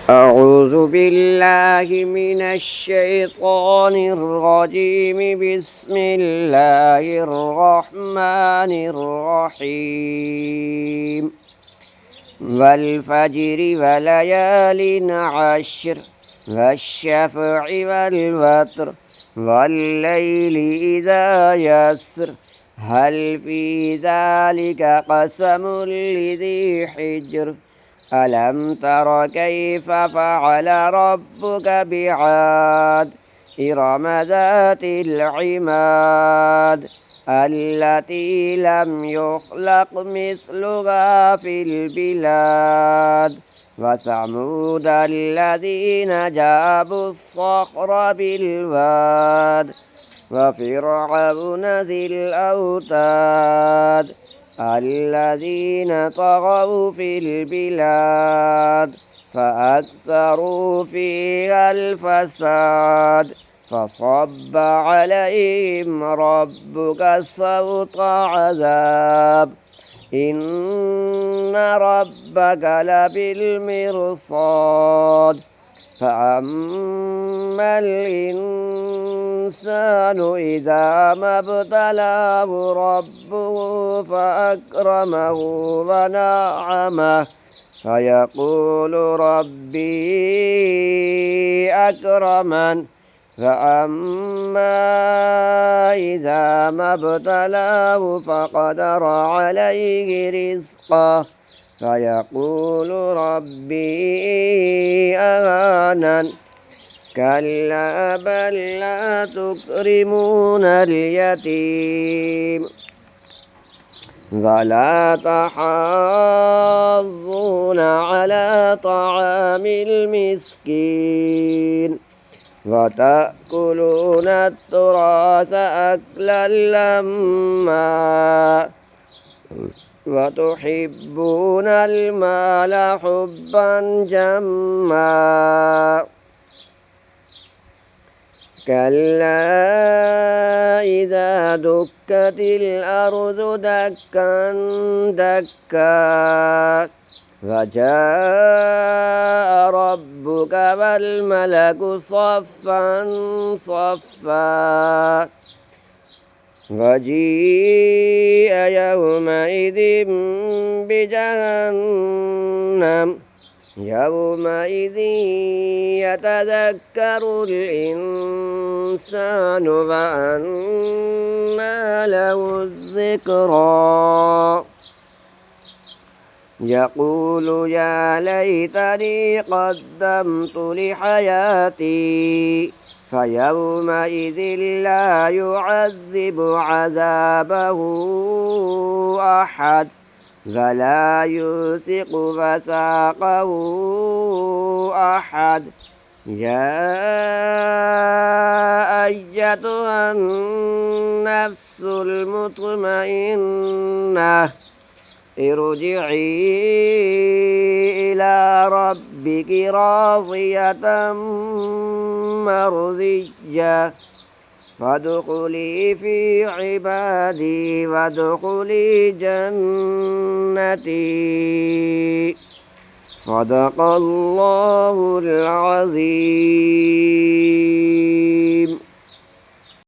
أعوذ بالله من الشيطان الرجيم. بسم الله الرحمن الرحيم. والفجر وليال عشر والشفع والوتر والليل إذا يسر هل في ذلك قسم لذي حجر ألم تر كيف فعل ربك بعاد إرم ذات العماد التي لم يخلق مثلها في البلاد وثمود الذين جابوا الصخر بالواد وفرعون ذي الأوتاد الذين طغوا في البلاد فأكثروا فيها الفساد فصب عليهم ربك سوط عذاب إن ربك لبالمرصاد فأما الإنسان إذا ما ابتلاه ربه فأكرمه ونعمه فيقول ربي أكرمن فأما إذا ما ابتلاه فقدر عليه رزقه فيقول ربي أهانن كلا بل لا تكرمون اليتيم ولا تحاضون على طعام المسكين وتأكلون التراث أكلا لما وتحبون المال حبا جما كلا إذا دكت الأرض دكا دكا وجاء ربك والملك صفا صفا وجيء يومئذ بجهنم يومئذ يتذكر الإنسان وأنى له الذكرى يقول يا ليتني قدمت لحياتي فيومئذ لا يعذب عذابه أحد ولا يوثق وثاقه أحد يا أيتها النفس المطمئنة ارجعي إلى ربك راضية مرضية فادخلي في عبادي وادخلي جنتي صدق الله العظيم.